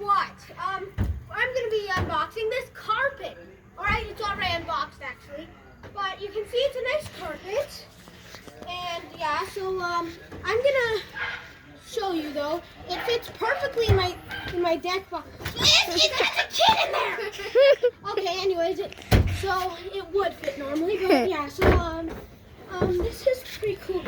what? I'm gonna be unboxing this carpet. Alright, it's already unboxed actually. But you can see it's a nice carpet. And yeah, so I'm gonna show you though. It fits perfectly in my deck box. It has a kid in there! Okay, anyways, so it would fit normally, but yeah, so this is pretty cool.